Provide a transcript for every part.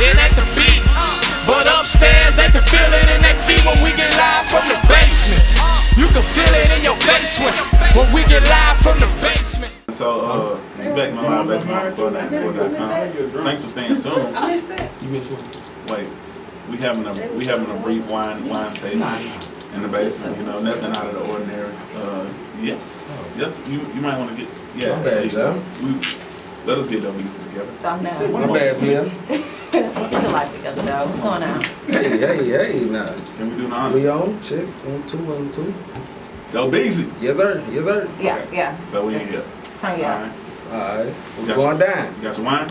and at the beat. But upstairs they can feel it in their feet when we get live from the basement. You can feel it in your face when we get live from the basement. So, you back my live bassment.com. Thanks for staying tuned. I missed that. You missed one. Wait, we having a brief wine tasting in the basement. You know, nothing out of the ordinary. Yeah. Yes, you might want to get. Yeah. My bad, Joe. Let us get Doughbeezy together. Stop now. My bad, Bill. Get your life together, though. What's going on? Hey, now. Can we do the honors? We on? Check. 1, 2, 1, 2. Doughbeezy. Yes, sir. Yes, sir. Yeah, Okay. yeah. So we in here. Turn you up. Alright. What's Got going down? You got your wine?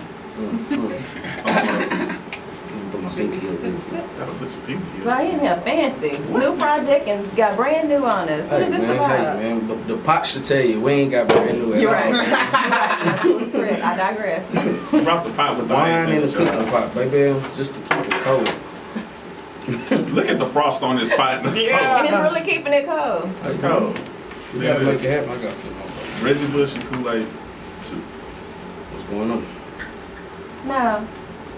Put my pinky here. Gotta put your pinky So here. I in here fancy. New project and got brand new on us. What is this about? Hey, man. The pot should tell you, we ain't got brand new at You're all. right. You're right. You're absolutely correct. I digress. You brought the pot with the Wine in the ice cooking pot, baby. Just to keep it cold. Look at the frost on this pot. And it's really keeping it cold. Hey, bro. You gotta make it happen. I gotta feel my brother. Reggie Bush and Kool-Aid too. What's going on? Now,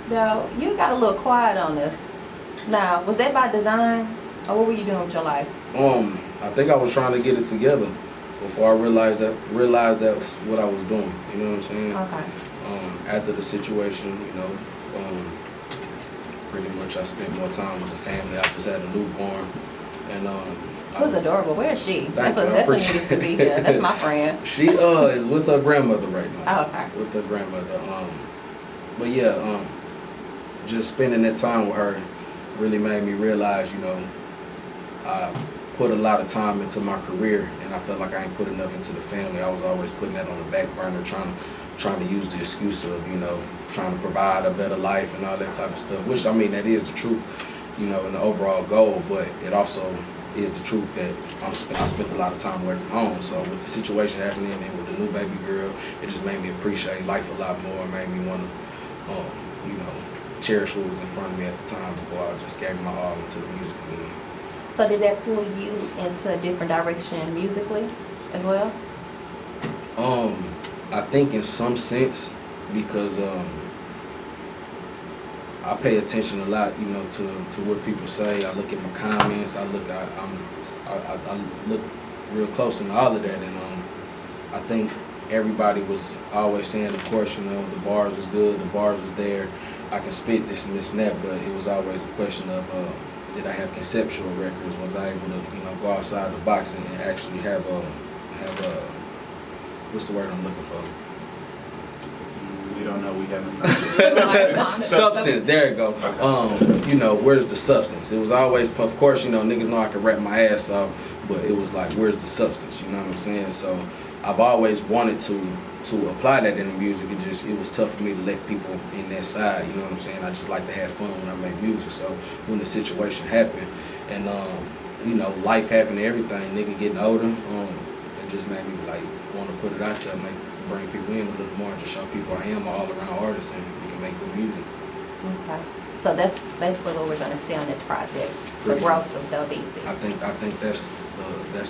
though, you got a little quiet on this. Now, was that by design? Or what were you doing with your life? I think I was trying to get it together before I realized that's what I was doing. You know what I'm saying? Okay. After the situation, you know, pretty much I spent more time with the family. I just had a newborn, and It was adorable. Where is she? That's you, I a appreciate needed to be here. That's my friend. She is with her grandmother right now. Oh, okay. With her grandmother. But yeah, just spending that time with her really made me realize, you know, I put a lot of time into my career, and I felt like I ain't put enough into the family. I was always putting that on the back burner, trying to use the excuse of, you know, trying to provide a better life and all that type of stuff. Which, I mean, that is the truth, you know, in the overall goal. But it also is the truth that I spent a lot of time away from home. So with the situation happening and with the new baby girl, it just made me appreciate life a lot more. It made me want to, you know, cherish what was in front of me at the time before I just gave my all into the music again. So did that pull you into a different direction musically as well? I think in some sense, because I pay attention a lot, you know, to what people say. I look at my comments. I look real close into all of that, and I think everybody was always saying, of course, you know, the bars was good, the bars was there. I can spit this and this and that, but it was always a question of did I have conceptual records? Was I able to, you know, go outside the box and actually have what's the word I'm looking for? We don't know. We haven't. Substance. There you go. Okay. You know, where's the substance? It was always, of course, you know, niggas know I can rap my ass off, but it was like, where's the substance? You know what I'm saying? So I've always wanted to apply that in the music. It was tough for me to let people in that side. You know what I'm saying? I just like to have fun when I make music. So when the situation happened, and you know, life happened and everything, nigga getting older, it just made me like want to put it out there, bring people in a little more, just show people I am an all-around artist and we can make good music. Okay. So that's basically what we're going to see on this project, the Pretty growth of Doughbeezy. I think that's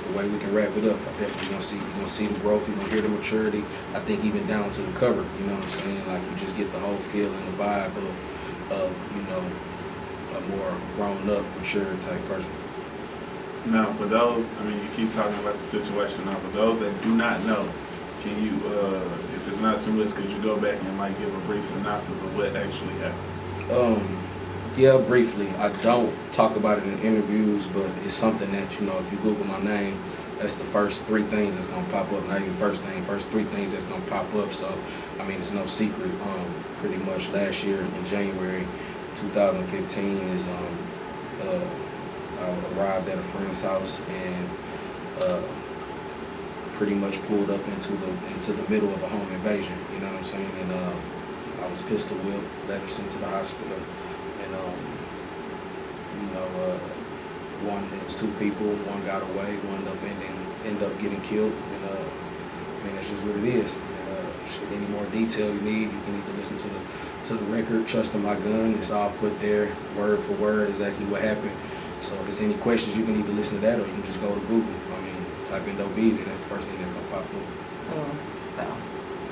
the way we can wrap it up. I definitely gonna see the growth. You're gonna hear the maturity. I think even down to the cover. You know what I'm saying? Like you just get the whole feel and the vibe of you know, a more grown up, mature type person. Now, for those, I mean, you keep talking about the situation. Now, for those that do not know, can you, if it's not too much, could you go back and like give a brief synopsis of what actually happened? Yeah, briefly. I don't talk about it in interviews, but it's something that, you know, if you Google my name, that's the first 3 things that's gonna pop up. Not even first 3 things that's gonna pop up. So, I mean, it's no secret. Pretty much last year in January 2015 is I arrived at a friend's house and pretty much pulled up into the middle of a home invasion. You know what I'm saying? And I was pistol whipped, led her sent to the hospital. And you know, it was 2 people. One got away. One ended up getting killed. And I mean, that's just what it is. And shit, any more detail you need, you can either listen to the record, Trust in My Gun. It's all put there, word for word, exactly what happened. So if it's any questions, you can either listen to that or you can just go to Google. I mean, type in Doughbeezy, and that's the first thing that's gonna pop up. So.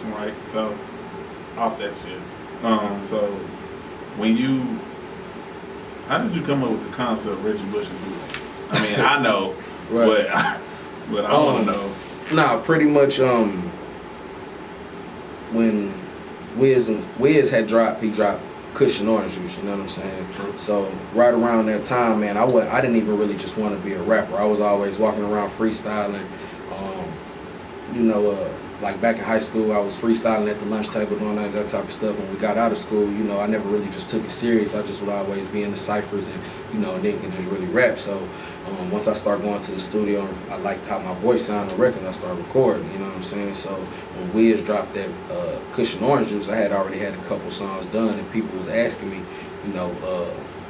Right. So, off that shit. So how did you come up with the concept of Reggie Bush and Kool-Aid? I mean, I know, Right. but I want to know. Nah, pretty much when Wiz had dropped, he dropped Cushion Orange Juice, you know what I'm saying? True. So right around that time, man, I didn't even really just want to be a rapper. I was always walking around freestyling. You know, like back in high school, I was freestyling at the lunch table, doing that type of stuff. When we got out of school, you know, I never really just took it serious. I just would always be in the ciphers and, you know, and then can just really rap. So once I started going to the studio, I liked how my voice sounded on record, I started recording, you know what I'm saying? So when Wiz dropped that Cushion Orange Juice, I had already had a couple songs done, and people was asking me, you know,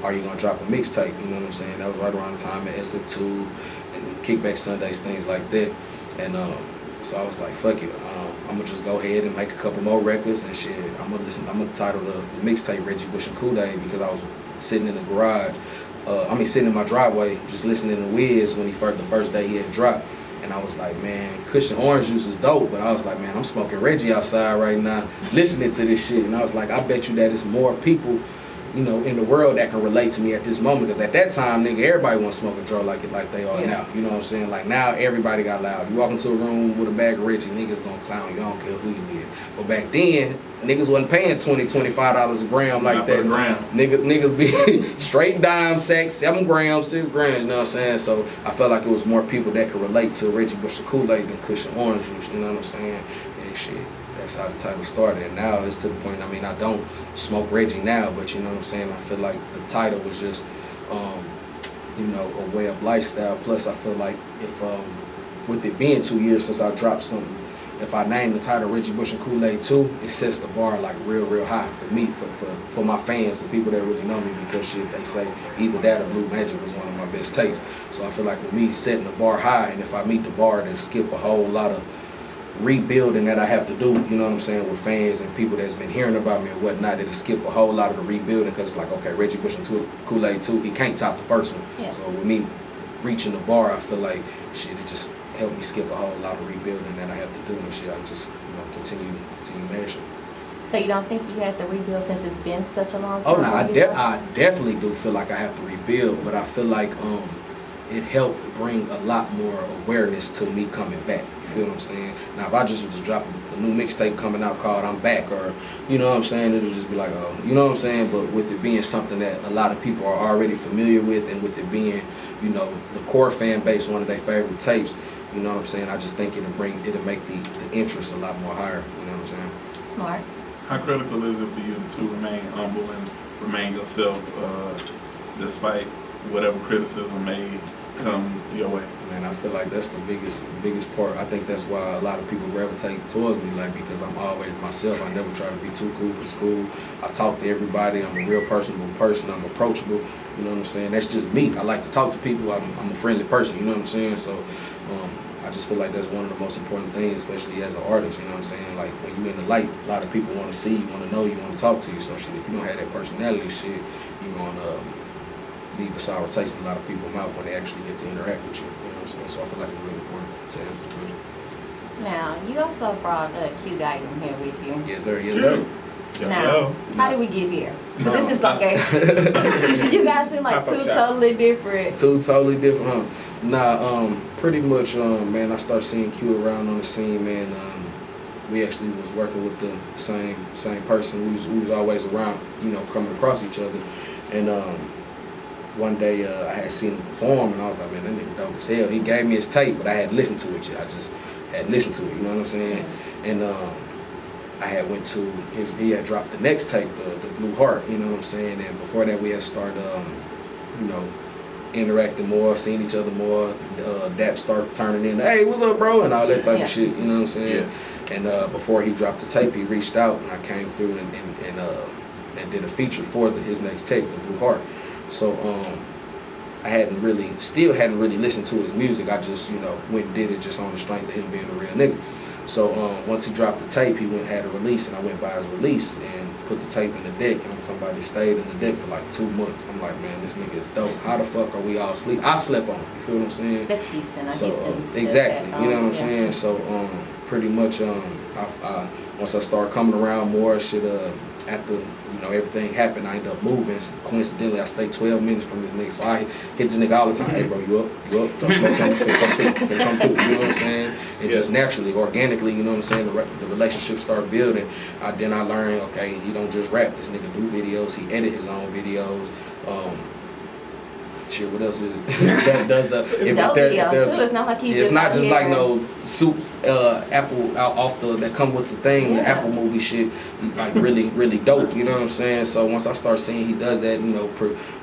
are you gonna drop a mixtape? You know what I'm saying? That was right around the time of SF2 and Kickback Sundays, things like that. And so I was like, fuck it, I'm gonna just go ahead and make a couple more records and shit. I'm gonna title the mixtape Reggie Bush and Kool-Aid, because I was sitting in the garage, sitting in my driveway, just listening to Wiz when the first day he had dropped. And I was like, man, Cushion Orange Juice is dope. But I was like, man, I'm smoking Reggie outside right now, listening to this shit. And I was like, I bet you that it's more people, you know, in the world that can relate to me at this moment. Because at that time, nigga, everybody want to smoke a drug like they are now. You know what I'm saying? Like now, everybody got loud. You walk into a room with a bag of Reggie, niggas gonna clown you. I don't care who you is. But back then, niggas wasn't paying $20, $25 a gram like that. Niggas be straight dime sacks, 7 grams, 6 grams, you know what I'm saying? So I felt like it was more people that could relate to Reggie Bush and Kool-Aid than Cushion Orange Juice, you know what I'm saying? And shit, that's how the title started. And now it's to the point, I mean, I don't smoke Reggie now, but you know what I'm saying? I feel like the title was just, you know, a way of lifestyle. Plus, I feel like if, with it being 2 years since I dropped something, if I name the title Reggie Bush and Kool-Aid 2, it sets the bar like real high for me, for my fans, the people that really know me, because shit, they say either that or Blue Magic was one of my best tapes. So I feel like with me setting the bar high, and if I meet the bar, then skip a whole lot of rebuilding that I have to do, you know what I'm saying, with fans and people that's been hearing about me and whatnot, it'll skip a whole lot of the rebuilding, because it's like, okay, Reggie Bush and Kool-Aid 2, he can't top the first one. Yeah. So with me reaching the bar, I feel like shit, it just helped me skip a whole lot of rebuilding that I have to do and shit. I just, you know, continue mashing. So you don't think you have to rebuild since it's been such a long time? Oh no, I definitely do feel like I have to rebuild, but I feel like it helped bring a lot more awareness to me coming back. You feel what I'm saying? Now if I just was to drop a new mixtape coming out called I'm Back, or you know what I'm saying, it'll just be like, oh, you know what I'm saying? But with it being something that a lot of people are already familiar with, and with it being, you know, the core fan base, one of their favorite tapes, you know what I'm saying? I just think it'll make the interest a lot more higher, you know what I'm saying? Smart. How critical is it for you to remain humble and remain yourself, despite whatever criticism may come your way? Man, I feel like that's the biggest part. I think that's why a lot of people gravitate towards me, like, because I'm always myself. I never try to be too cool for school. I talk to everybody. I'm a real personable person. I'm approachable. You know what I'm saying? That's just me. I like to talk to people. I'm a friendly person. You know what I'm saying? So I just feel like that's one of the most important things, especially as an artist. You know what I'm saying? Like when you in the light, a lot of people want to see you, want to know you, want to talk to you. So shit, if you don't have that personality, shit, you gonna leave a sour taste in a lot of people's mouth when they actually get to interact with you. You know what I'm saying? So I feel like it's really important to answer the question. Now, you also brought Guyton here with you. Yes, sir. Yes, sir. Now, how did we get here? So this is like you guys seem like two totally different. Two totally different, huh? Nah, pretty much, man, I started seeing Q around on the scene, man. We actually was working with the same person. We was always around, you know, coming across each other. And one day I had seen him perform, and I was like, man, that nigga dope as hell. He gave me his tape, but I hadn't listened to it yet. I just hadn't listened to it, you know what I'm saying? And I had went to he had dropped the next tape, the Blue Heart, you know what I'm saying? And before that we had started, you know, interacting more, seeing each other more. Dap started turning in, hey, what's up, bro? And all that type of shit, you know what I'm saying? Yeah. And before he dropped the tape, he reached out, and I came through and did a feature for his next tape, the Blue Heart. So I still hadn't really listened to his music. I just, you know, went and did it just on the strength of him being a real nigga. So once he dropped the tape, he had a release, and I went by his release and put the tape in the deck, and somebody stayed in the deck for like 2 months. I'm like, man, this nigga is dope. How the fuck are we all asleep? I slept on him, you feel what I'm saying? That's Houston. Exactly, you know what I'm saying? So pretty much, once I started coming around more, shit, after everything happened, I ended up moving. Coincidentally, I stayed 12 minutes from this nigga, so I hit this nigga all the time. Hey bro, you up? Drop smoke something, finna come through. You know what I'm saying? And just naturally, organically, you know what I'm saying. The relationship started building. Then I learned, okay, he don't just rap. This nigga do videos. He edit his own videos. Shit, what else is it? That does the it's not like it's not just like no soup apple out off that come with the thing, the Apple movie shit, like really dope, you know what I'm saying? So once I start seeing he does that,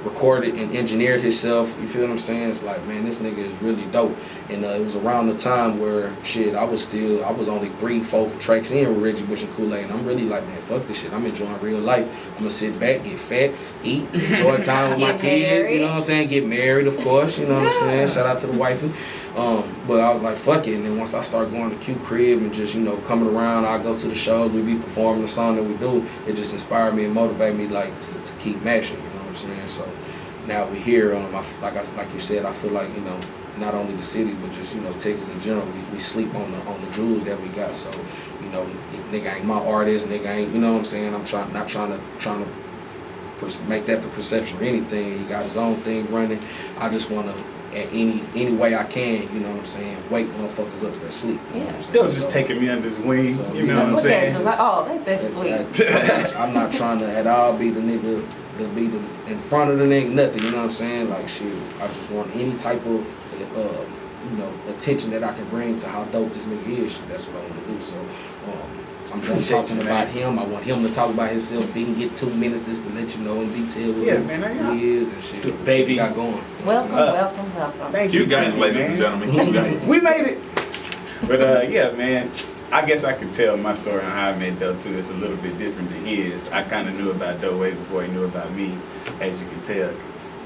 recorded and engineered himself, you feel what I'm saying? It's like, man, this nigga is really dope. And it was around the time where shit, I was only 3-4 tracks in with Reggie Bush and Kool-Aid, and I'm really like, man, fuck this shit. I'm enjoying real life. I'm gonna sit back, get fat, eat, enjoy time with my kids, you know what I'm saying? Get married, of course, you know what I'm saying? Shout out to the wifey. But I was like, fuck it. And then once I started going to Q Crib and just, coming around, I go to the shows, we be performing the song that we do, it just inspired me and motivated me like to keep mashing, you know what I'm saying? So now we're here, like you said, I feel like, not only the city, but just, Texas in general, we sleep on the jewels that we got. So, nigga ain't my artist, nigga ain't, you know what I'm saying? I'm not trying to make that the perception or anything. He got his own thing running. I just want to, at any way I can, you know what I'm saying, wake motherfuckers up that sleep. You know what I'm saying? Still just taking me under his wing, So, you know what I'm saying? That's sweet. I'm not trying to at all be the nigga to be in front of the nigga, nothing, you know what I'm saying? Like, shit, I just want any type of, attention that I can bring to how dope this nigga is. Shit, that's what I want to do. So, I'm done talking about him. I want him to talk about himself. If he can get 2 minutes just to let you know in detail who he is and shit. Baby. We got going. Welcome. Thank you, Guyton, ladies and gentlemen. Guyton. We made it. But yeah, man, I guess I could tell my story on how I met Doe too. It's a little bit different than his. I kind of knew about Doe way before he knew about me, as you can tell.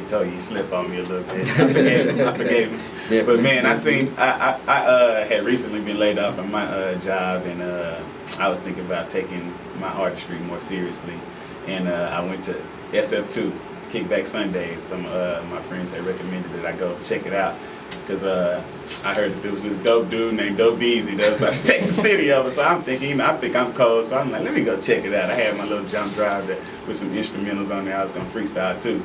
He told you he slipped on me a little bit. I forgave him. But man, I had recently been laid off from my job, and I was thinking about taking my artistry more seriously. And I went to SF2, Kickback Sundays. Some of my friends had recommended that I go check it out. Because I heard that there was this dope dude named Doughbeezy that was about to take the city over. So I'm thinking, I think I'm cold. So I'm like, let me go check it out. I had my little jump drive with some instrumentals on there. I was going to freestyle too.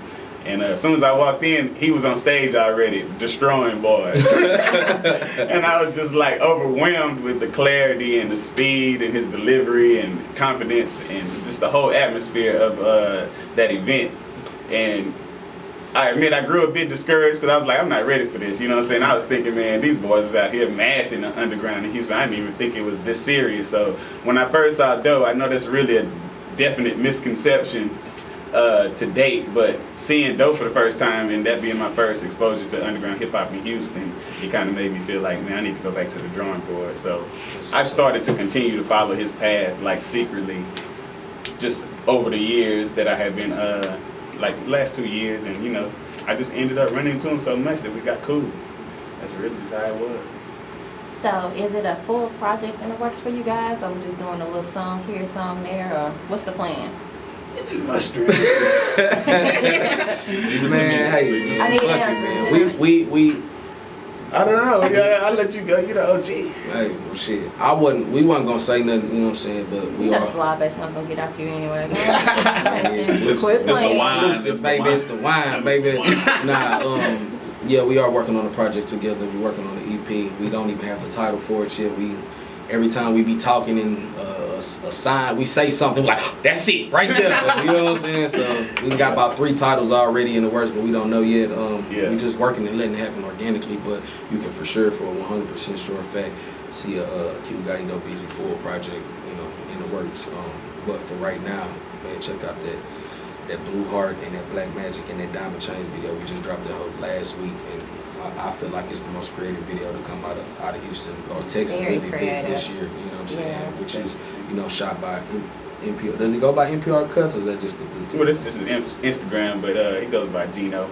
And as soon as I walked in, he was on stage already, destroying boys. And I was just like overwhelmed with the clarity and the speed and his delivery and confidence and just the whole atmosphere of that event. And I admit I grew a bit discouraged because I was like, I'm not ready for this, you know what I'm saying? I was thinking, man, these boys is out here mashing the underground in Houston. I didn't even think it was this serious. So when I first saw Doe, I know that's really a definite misconception to date, but seeing Doe for the first time and that being my first exposure to underground hip hop in Houston, it kind of made me feel like, man, I need to go back to the drawing board. So I started to continue to follow his path, like secretly, just over the years that I have been, like the last 2 years, and I just ended up running into him so much that we got cool. That's really just how it was. So is it a full project in the works for you guys, or we just doing a little song here, song there, or what's the plan? Mustard. Man, hey, I need fuck it, an man. We I don't know. Yeah, I'll let you go. You're the OG. Hey, well, shit. We wasn't gonna say nothing, you know what I'm saying, but we That's are. why Bassment's gonna get out you anyway. Quit playing. Exclusive, baby. It's the wine, baby. Yeah, we are working on a project together. We're working on the EP. We don't even have the title for it yet. Every time we be talking in a sign, we say something like, that's it, right there. You know what I'm saying? So we got about 3 titles already in the works, but we don't know yet. We just working and letting it happen organically, but you can for sure, for a 100% sure fact, see a Guyton Doughbeezy full project, in the works. But for right now, man, check out that Blue Heart and that Black Magic and that Diamond Chains video. We just dropped that whole last week, and I feel like it's the most creative video to come out of Houston or Texas really big this year, you know what I'm saying? Which is, shot by NPR. Does it go by NPR Cuts, or is that just the Bluetooth? Well, this is his Instagram, but it goes by Gino.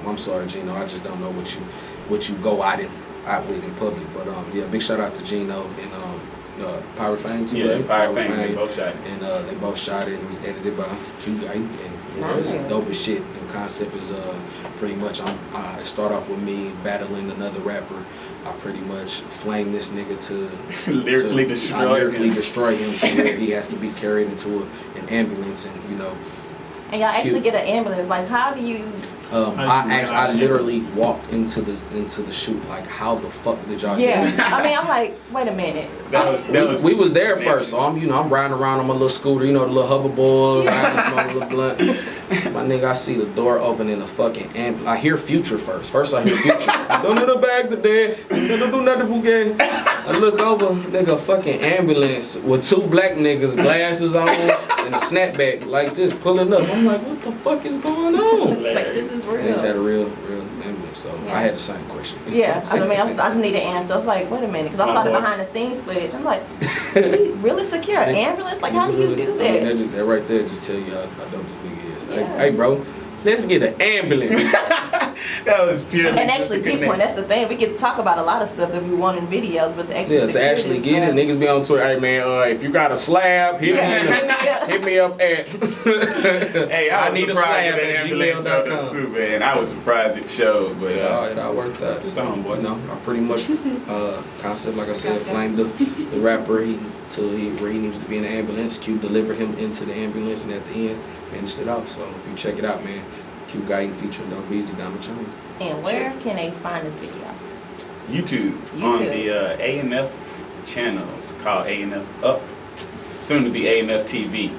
I'm sorry, Gino. I just don't know what you go out with in public. But yeah, big shout out to Gino and Pirate Fame too. Yeah, right? Pirate Fame. They both shot it. And they both shot it. It was edited by Guyton, and it's dope as shit. The concept is pretty much it start off with me battling another rapper I pretty much flame this nigga to Lyrically I destroy lyrically him. destroy him to where he has to be carried into an ambulance, and you know. And y'all actually get an ambulance. Like, how do you? I literally walked into the shoot. Like, how the fuck did y'all Yeah. get there? I mean, I'm like, wait a minute. We was there first, so I'm riding around on my little scooter, you know, the little hoverboard, riding, smoking a little blunt. My nigga, I see the door open in the fucking ambulance. I hear Future first. First I hear Future. Don't do the bag today. Don't do nothing for gay. I look over, nigga, fucking ambulance with 2 black niggas, glasses on, and a snapback like this, pulling up. I'm like, what the fuck is going on? Like, this is real. They just had a real ambulance, so I had the same question. Yeah, I mean, I just need an answer. I was like, wait a minute, because I saw the behind the scenes footage. I'm like, we really secure an ambulance? Like, how do you do that? That right there just tell you how dope this nigga is. Yeah. Hey, bro, let's get an ambulance. That was purely. And actually get one. That's the thing. We get to talk about a lot of stuff that we want in videos, but to actually To actually get it, niggas be on Twitter. Hey man, if you got a slab, hit me up at. Hey, I need a surprised slab that at ambulance showed up gmail.com. too, man. I was surprised it showed, but It all worked out. So, homeboy. you know, I pretty much concept, like I said, flamed the rapper till where he needed to be in the ambulance. Q delivered him into the ambulance, and at the end finished it off. So if you check it out, man, Q Guyton featuring Doughbeezy down the chain. And where can they find this video? YouTube on the A&F channels called A&F Up, soon to be A&F TV.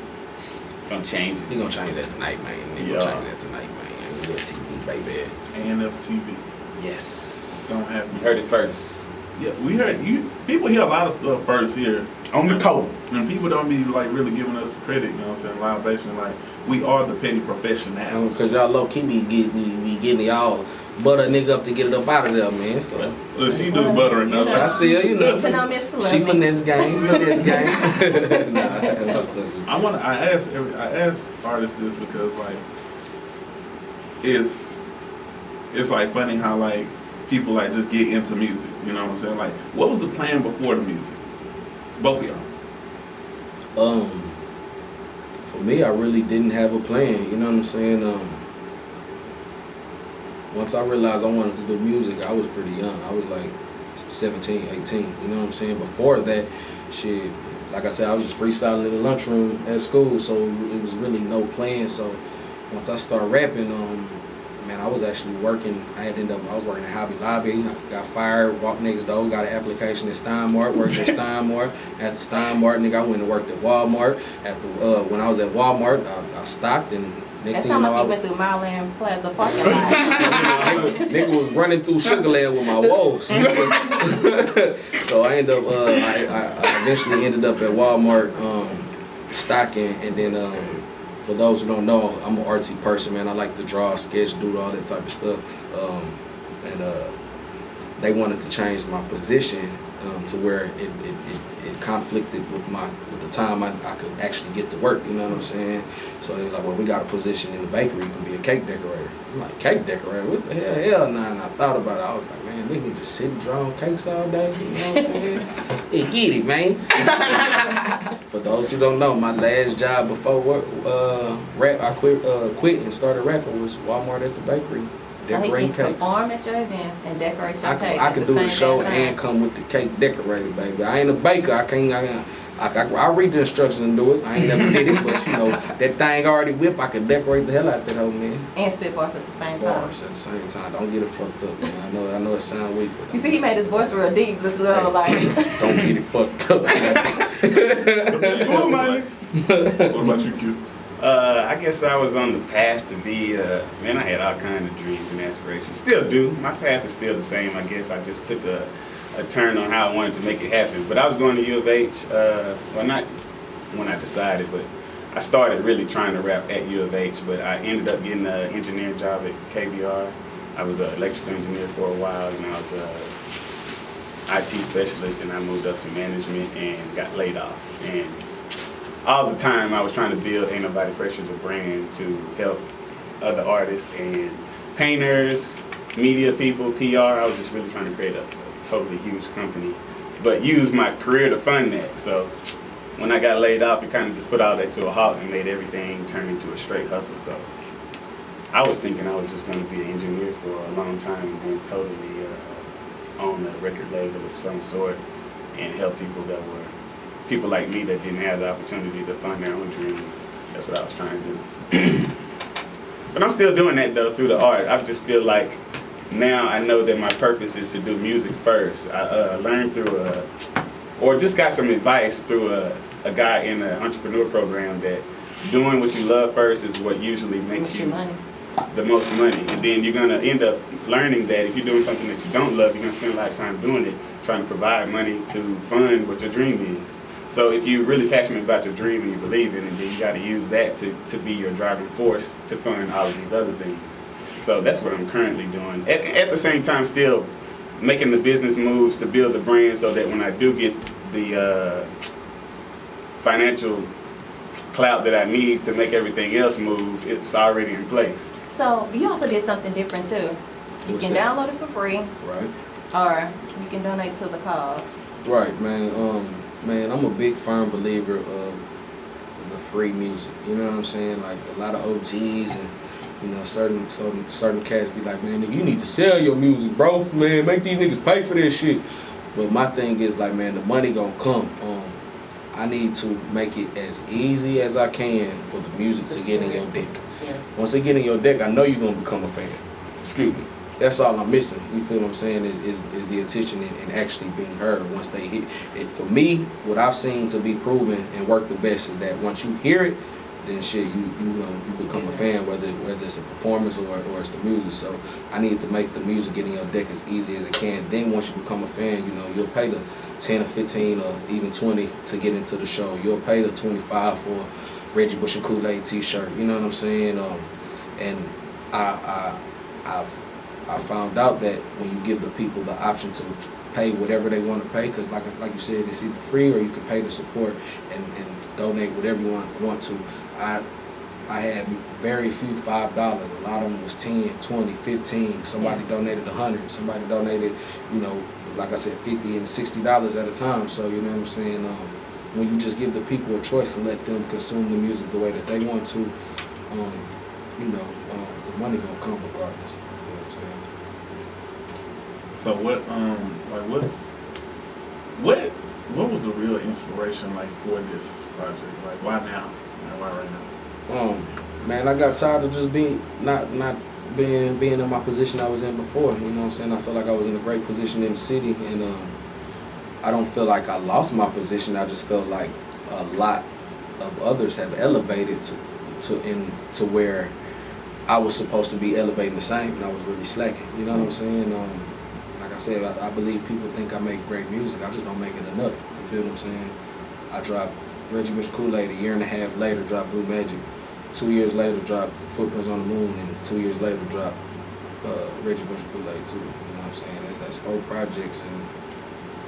Gonna change it. He gonna change that tonight, man. He gonna change that tonight, man. Little TV, baby. ANFTV. Yes. Don't have You heard it first. Yeah, we heard you. People hear a lot of stuff first here, On the code. and people don't be like really giving us credit. You know what I'm saying? Live Bassment, like we are the petty professionals. Cause y'all low key be getting y'all butter a nigga up to get it up out of there, man. So Look, she do the buttering up. I see her, you know. Get to know Miss to love She me. finesse game. Nah, that's all good. I ask artists this because like it's like funny how like people like just get into music. You know what I'm saying? Like, what was the plan before the music? Both of y'all. For me, I really didn't have a plan. You know what I'm saying? Once I realized I wanted to do music, I was pretty young. I was like 17, 18. You know what I'm saying? Before that, shit, like I said, I was just freestyling in the lunchroom at school, so it was really no plan. So once I started rapping, man, I was actually working. I was working at Hobby Lobby. I got fired, walked next door, got an application at Steinmart, worked at Steinmart. At the Steinmart, nigga, I went and worked at Walmart. When I was at Walmart, I stopped, and next That thing you sound know, like you went through Milan Plaza parking lot. nigga was running through Sugarland with my woes. So I ended up, I eventually ended up at Walmart stocking, and then for those who don't know, I'm an artsy person, man. I like to draw, sketch, do all that type of stuff. And they wanted to change my position to where it conflicted with the time I could actually get to work. You know what I'm saying? So it was like, well, we got a position in the bakery. You can be a cake decorator. I'm like, cake decorator? What the hell? Nah. And I thought about it. I was like, man, we can just sit and draw on cakes all day. You know what I'm saying? Hey, get it, man. For those who don't know, my last job before work, rap, I quit and started rapping was Walmart at the bakery. So he Decorating can cakes. perform at your events and decorate your cake. I can do the show and come with the cake decorated, baby. I ain't a baker. I read the instructions and do it. I ain't never did it, but you know, that thing already whipped. I can decorate the hell out that old man. And spit bars at the same time. Bars at the same time. Don't get it fucked up, man. I know it sounds weak, but You see, he made his voice real deep. It's a little like. don't get it fucked up. What about you, Q? I guess I was on the path to be, man, I had all kinds of dreams and aspirations. Still do. My path is still the same. I guess I just took a turn on how I wanted to make it happen. But I was going to U of H, well, not when I decided, but I started really trying to rap at U of H, but I ended up getting an engineering job at KBR. I was an electrical engineer for a while, and I was an IT specialist, and I moved up to management and got laid off. And all the time I was trying to build Ain't Nobody Fresh as a brand to help other artists and painters, media people, PR. I was just really trying to create a totally huge company, but use my career to fund that. So when I got laid off, it kind of just put all that to a halt and made everything turn into a straight hustle. So I was thinking I was just going to be an engineer for a long time, and then totally own a record label of some sort and help people like me that didn't have the opportunity to fund their own dream. That's what I was trying to do. But I'm still doing that though through the art. I just feel like now I know that my purpose is to do music first. I learned through or just got some advice through a guy in the entrepreneur program that doing what you love first is what usually makes you the most money. And then you're gonna end up learning that if you're doing something that you don't love, you're gonna spend a lot of time doing it, trying to provide money to fund what your dream is. So if you're really passionate about your dream and you believe in it, then you gotta use that to be your driving force to fund all of these other things. So that's what I'm currently doing. At the same time, still making the business moves to build the brand so that when I do get the financial clout that I need to make everything else move, it's already in place. So you also did something different too. You can download it for free, Right. or you can donate to the cause. Right, man. Man, I'm a big firm believer of the free music. You know what I'm saying? Like a lot of OGs and certain cats be like, man, nigga, you need to sell your music, bro. Man, make these niggas pay for this shit. But my thing is like, man, the money gonna come. I need to make it as easy as I can for the music to get in your deck. Yeah. Once it get in your deck, I know you're gonna become a fan. Excuse me. That's all I'm missing. You feel what I'm saying? Is the attention and actually being heard once they hit it. For me, what I've seen to be proven and work the best is that once you hear it, then shit, you become a fan, whether it's a performance or it's the music. So I need to make the music get in your deck as easy as it can. Then once you become a fan, you'll pay the 10 or 15 or even 20 to get into the show. You'll pay the 25 for Reggie Bush and Kool-Aid t-shirt. You know what I'm saying? And I found out that when you give the people the option to pay whatever they want to pay, because like you said, it's either free or you can pay to support and donate whatever you want to. I had very few $5. A lot of them was 10, 20, 15. Somebody donated 100. Somebody donated, like I said, $50 and $60 at a time. So you know what I'm saying. When you just give the people a choice and let them consume the music the way that they want to, the money gonna come regardless. You know what I'm saying. So what was the real inspiration like for this project? Like why now? Why right now? Man, I got tired of just not being in my position I was in before. You know what I'm saying? I felt like I was in a great position in the city, and I don't feel like I lost my position. I just felt like a lot of others have elevated to where I was supposed to be elevating the same, and I was really slacking. You know what I'm saying? Like I said, I believe people think I make great music. I just don't make it enough. You feel what I'm saying? I dropped Reggie Bush Kool-Aid, a year and a half later dropped Blue Magic. 2 years later dropped Footprints on the Moon, and 2 years later dropped Reggie Bush Kool-Aid too. You know what I'm saying? That's 4 projects in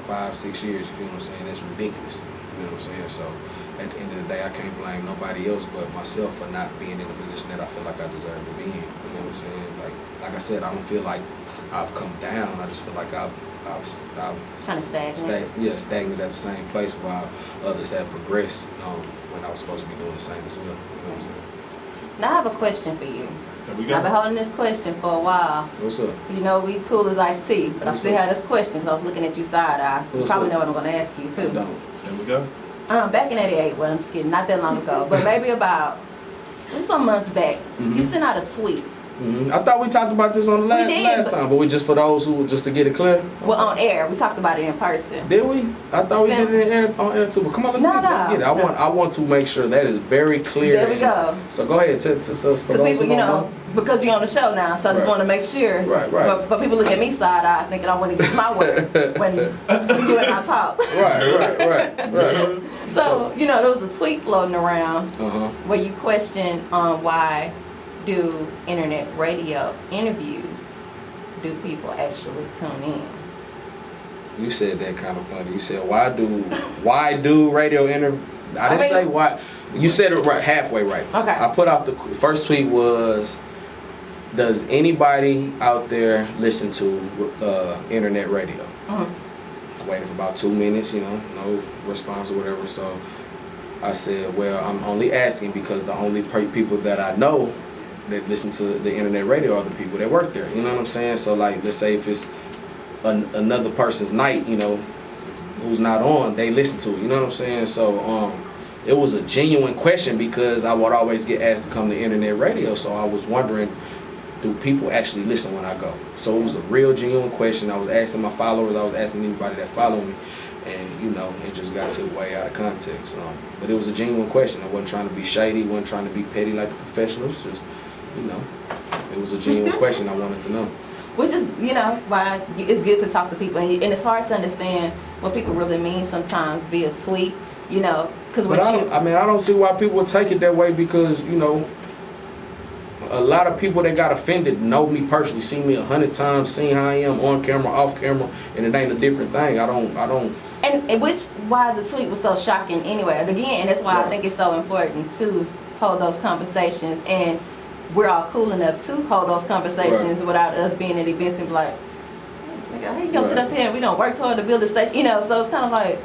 5-6 years. You feel what I'm saying? That's ridiculous. You know what I'm saying? So at the end of the day, I can't blame nobody else but myself for not being in the position that I feel like I deserve to be in. You know what I'm saying? Like I said, I don't feel like I've come down. I just feel like I've kind of stagnant. Stagnant at the same place while others have progressed when I was supposed to be doing the same as well. You know what I'm saying? Now I have a question for you. There we go. I've been holding this question for a while. What's up? We cool as iced tea, but I still have this question because I was looking at you side eye. You What's probably up? know what I'm going to ask you too. I don't. There we go. Back in '88, well, I'm just kidding, not that long ago, but maybe about some months back, you sent out a tweet. I thought we talked about this on the last time, but we just for those who just to get it clear. Well, on air, we talked about it in person. Did we? I thought we did it on air too. But come on, let's get it. I want to make sure that is very clear. There we go. So go ahead, tell us for those Because who people, don't know. because you're on the show now, so I just Right. want to make sure. Right. But people look at me side eye thinking I want to get my way when we do it on top. Right. So there was a tweet floating around Uh-huh. where you questioned why do internet radio interviews do people actually tune in? You said that kind of funny. You said why do radio interview? I didn't say why. You said it right, halfway right. Okay. I put out the first tweet was, does anybody out there listen to internet radio? I waited for about 2 minutes, no response or whatever. So I said, well, I'm only asking because the only people that I know that listen to the internet radio are the people that work there. You know what I'm saying? So like, let's say if it's another person's night, you know, who's not on, they listen to it. You know what I'm saying? So it was a genuine question because I would always get asked to come to internet radio. So I was wondering, do people actually listen when I go? So it was a real genuine question. I was asking my followers, I was asking anybody that followed me, and you know, it just got took way out of context. But it was a genuine question. I wasn't trying to be shady, wasn't trying to be petty like the professionals. Just, you know, it was a genuine question I wanted to know. Which is, you know, why it's good to talk to people, and it's hard to understand what people really mean sometimes via tweet, you know, because when I don't see why people would take it that way because, you know, a lot of people that got offended know me personally, seen me 100 times, seen how I am on camera, off camera, and it ain't a different thing. I don't. And which why the tweet was so shocking anyway. And again, that's why I think it's so important to hold those conversations, and we're all cool enough to hold those conversations without us being at events and be like, nigga, how you gonna sit up here and we don't work toward to build a station, you know? So it's kind of like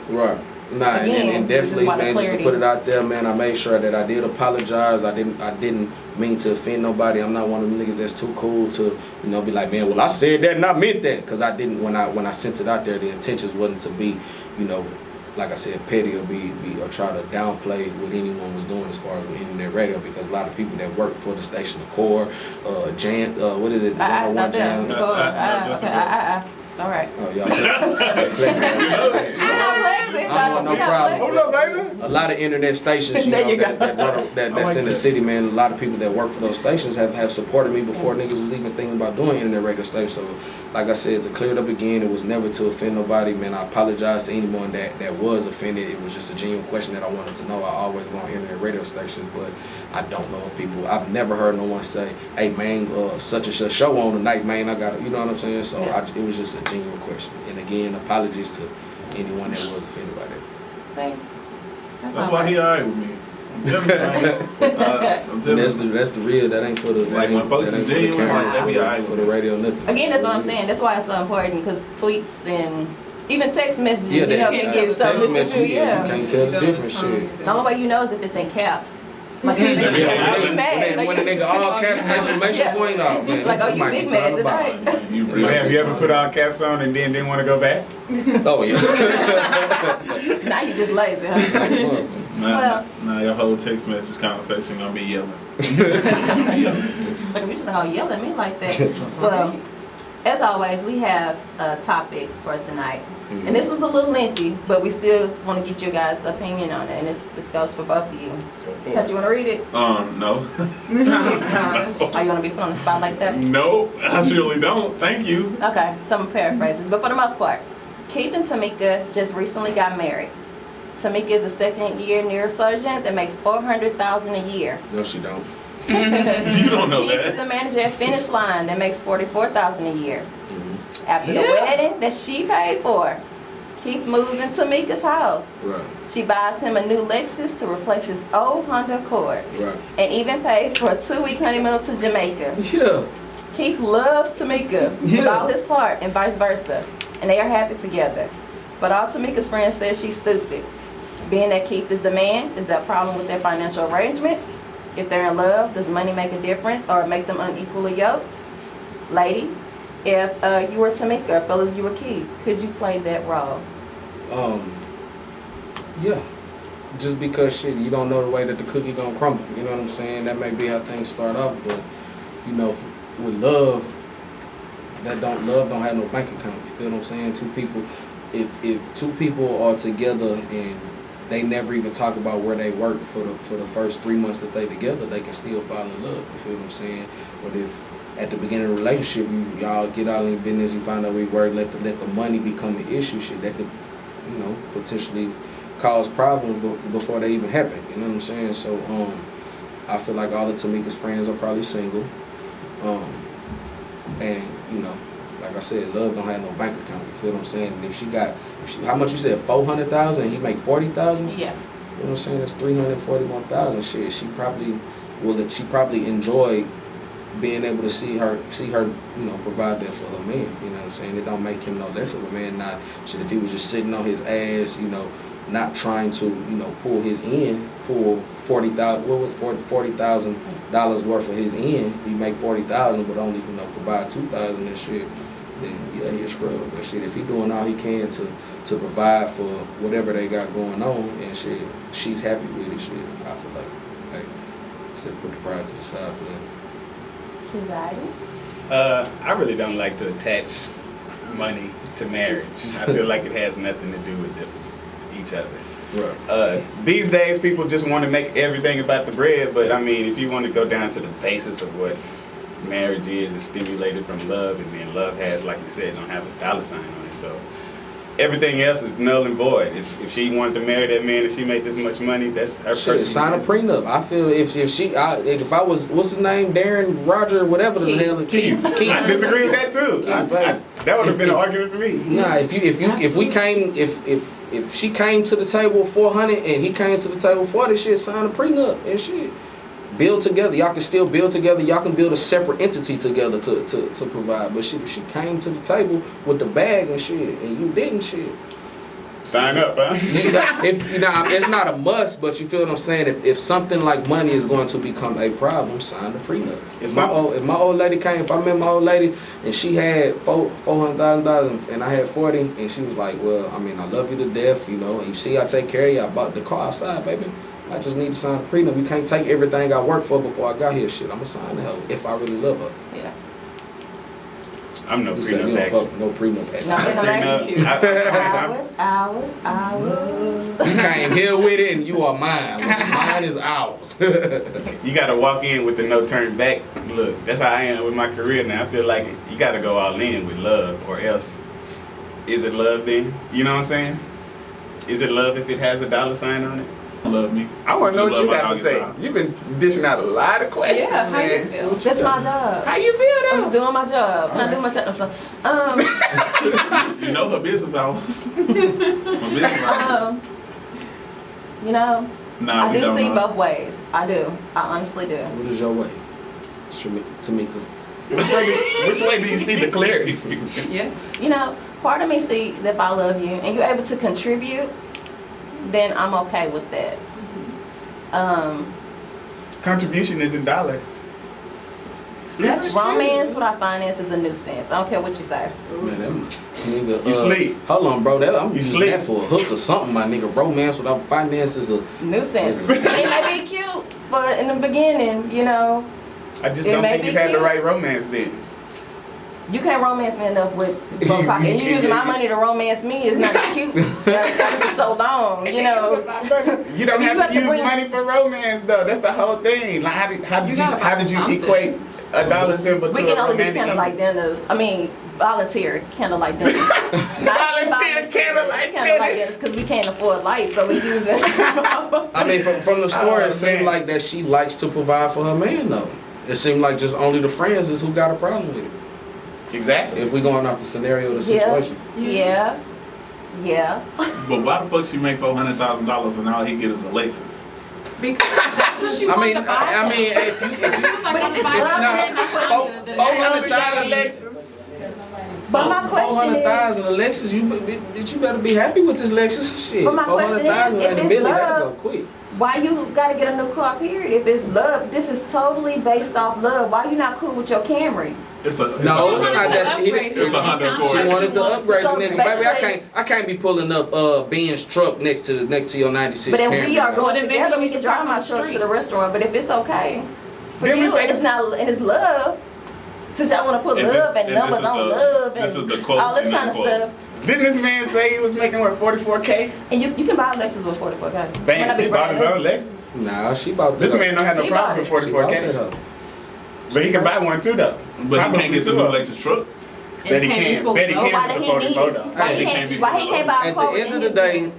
Nah, again, and definitely, man, just to put it out there, man, I made sure that I did apologize. I didn't mean to offend nobody. I'm not one of them niggas that's too cool to, you know, be like, man, well, I said that and I meant that, because I didn't. When I sent it out there, the intentions wasn't to be, you know, like I said, petty or try to downplay what anyone was doing as far as with internet radio, because a lot of people that work for the station, the core, Jan, what is it? I stopped there. Jan. All right. Oh, y'all. No problem. Hold up, baby. A lot of internet stations, you There know, you go. that's in the city, man. A lot of people that work for those stations have supported me before niggas was even thinking about doing internet radio stations. So, like I said, to clear it up again, it was never to offend nobody, man. I apologize to anyone that was offended. It was just a genuine question that I wanted to know. I always go on internet radio stations, but I don't know if people. I've never heard no one say, "Hey, man, such and such show on tonight, man. I got," you know what I'm saying? So it was just a genuine question. And again, apologies to anyone that was offended by that. See? That's why he alright with me. I'm telling you, man. I'm telling you. That's the real. That ain't for the. Like when folks is genuine, like they be alright for the radio, nothing. Again, that's what I'm saying. That's why it's so important, because tweets and even text messages, Yeah, you know, can get so text message. You yeah. can't tell the difference. Shit. The only way you know is if it's in caps. Like, you mad. When the nigga all caps exclamation point out, man. Like, oh, you big mad tonight. Have you ever put all caps on and then didn't want to go back? Oh yeah. Now you just lazy, huh? Nah, your whole text message conversation gonna be yelling. Like, we just not gonna yell at me like that. Well, as always, we have a topic for tonight. And this was a little lengthy, but we still want to get your guys' opinion on it. And this goes for both of you. Touch, you want to read it? No. Are you going to be put on the spot like that? No, I surely don't. Thank you. Okay, some paraphrases. But for the most part, Keith and Tamika just recently got married. Tamika is a second-year neurosurgeon that makes $400,000 a year. No, she don't. You don't know Keith that. is a manager at Finish Line that makes $44,000 a year. After the wedding that she paid for, Keith moves in Tamika's house. Right. She buys him a new Lexus to replace his old Honda Accord. Right. And even pays for a 2-week honeymoon to Jamaica. Yeah. Keith loves Tamika with all his heart and vice versa. And they are happy together. But all Tamika's friends say she's stupid. Being that Keith is the man, is there a problem with their financial arrangement? If they're in love, does money make a difference or make them unequally yoked? Ladies, if you were Tamika, fellas, you were Keith, could you play that role? Yeah. Just because shit, you don't know the way that the cookie gonna crumble. You know what I'm saying? That may be how things start off, but you know, with love, love don't have no bank account. You feel what I'm saying? Two people, if two people are together and they never even talk about where they work for the first 3 months that they together, they can still fall in love. You feel what I'm saying? But if at the beginning of the relationship, y'all get out in business, you find out we work, let the money become an issue, shit, that could, you know, potentially cause problems before they even happen. You know what I'm saying? So I feel like all of Tamika's friends are probably single. And, you know, like I said, love don't have no bank account. You feel what I'm saying? And if she, how much you said, 400,000 and he make 40,000? Yeah. You know what I'm saying? That's 341,000. Shit, she probably enjoy being able to see her, you know, provide that for her man. You know what I'm saying? It don't make him no less of a man. Not shit if he was just sitting on his ass, you know, not trying to, you know, pull $40,000. What was $40,000 worth of his end? He make $40,000, but only, you know, provide $2,000 and shit. then yeah, he a scrub. But shit, if he doing all he can to provide for whatever they got going on and shit, she's happy with it. Shit, I feel like, hey, so put the pride to the side, play. I really don't like to attach money to marriage. I feel like it has nothing to do with each other. Right. These days, people just want to make everything about the bread, but I mean, if you want to go down to the basis of what marriage is, it's stimulated from love, and then love has, like you said, don't have a dollar sign on it, so everything else is null and void. If she wanted to marry that man and she made this much money, that's her Shit, personal sign a business. prenup. I feel if I was, what's his name, Darren, Roger, whatever the hell, Keith. I disagree with that too. That would have been an argument for me. Nah, if she came to the table 400 and he came to the table 40, shit, sign a prenup and shit. Build together. Y'all can still build together. Y'all can build a separate entity together to provide. But shit, if she came to the table with the bag and shit, and you didn't, shit. Sign up, huh? It's not a must, but you feel what I'm saying. If something like money is going to become a problem, sign the prenup. If my old lady came, if I met my old lady and she had $400,000 and I had 40, and she was like, well, I mean, I love you to death, you know, and you see I take care of you. I bought the car outside, baby. I just need to sign a prenup. You can't take everything I worked for before I got here. Shit, I'm gonna sign the hell if I really love her. Yeah. I'm no You say you prenup don't action. fuck no prenup action. No, hours. You came here with it and you are mine. Mine is ours. You gotta walk in with the no turn back. Look, that's how I am with my career now. I feel like you gotta go all in with love, or else is it love then? You know what I'm saying? Is it love if it has a dollar sign on it? Love me. I want to know what you Love my got to doggy say. style. You've been dishing out a lot of questions, Yeah, how you man. feel? That's my job. How you feel I'm though? just doing my job. Can I do my job? I'm sorry. You know her business hours. Her business hours. You know, Nah, I we do don't see know. both ways. I do. I honestly do. What is your way? Tamika. Which way do you see the clearest? Yeah. You know, part of me see that if I love you and you're able to contribute, then I'm okay with that. Contribution is in dollars. That's Romance without finance is a nuisance. I don't care what you say. Man, that nigga. You sleep. Hold on, bro. I'm You using sleep. that for a hook or something, my nigga. Romance without finance is a. Nuisance. It may be cute, but in the beginning, you know, I just It don't may think be you've had the cute. right romance then. you can't romance me enough with both pockets. And you using my money to romance me is not cute. That be so long, you know. You don't You have got to to use bring- money for romance though. That's the whole thing. Like how did you something. equate a dollar symbol to We a can only do romantic? candlelight dinners. I mean, volunteer candlelight dinners. Volunteer candlelight dinners. because we can't afford lights, so we use it. I mean, from the story, Oh, it seemed man. like that she likes to provide for her man, though. It seemed like just only the friends is who got a problem with it. Exactly. If we going off the scenario, the Yeah. situation. Yeah. But why the fuck she make $400,000 and all he get is a Lexus? Because that's what she I wanted mean, to buy. I mean, if you, She was like, But I'm if it's buying love, that. then I only got a 400,000. Lexus. But my question is, 400,000 a Lexus, you better be happy with this Lexus. Shit, But my question is, 400,000 if in the it's middle, that'll love- go quick. why you gotta get a new car, period? If it's love, this is totally based off love. Why you not cool with your Camry? It's a No, She it's wanted not to that. upgrade It's it. a Honda It Accord. sounds She like wanted to upgrade So the nigga. Baby, basically- I can't be pulling up Ben's truck next to your 96 But if Camry. we are Well, going then maybe together, you we need can to drive park my on the truck to street. the restaurant. But if it's okay for Then we you, say and it's not, and it's love, since y'all want to put And love this- and and numbers this is on the- love this and is the quotes all this and kind of unquotes. stuff, Didn't this man say he was making what 44K? and you can buy a Lexus with 44K. Bam, he bought his own Lexus. Nah, she bought This man don't have no She problems with bought She bought that 44K. up. But he can buy one too though. But he can't get the new Probably Lexus truck. Bet he And can. full Bet he though. can. Why with did the he need? 44 though. Why They he can't can't? be Why he can't buy a At car the end of in the his day, name?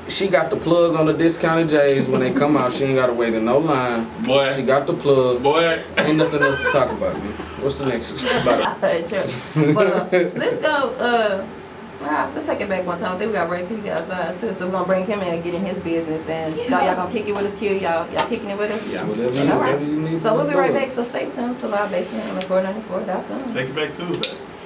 she got the plug on the discounted J's. When they come out, she ain't got to wait in no line. Boy, She got the plug. boy. Ain't nothing else to talk about, man. What's the next? But let's go. Let's take it back one time. I think we got Rai P outside too, so we're gonna bring him in and get in his business. And y'all gonna kick it with us, Q. Y'all kicking it with us. Yeah, All whatever you right. need. So we'll be let's right do it. back. So stay tuned to live basement on the 494.com. Take it back Tuesday.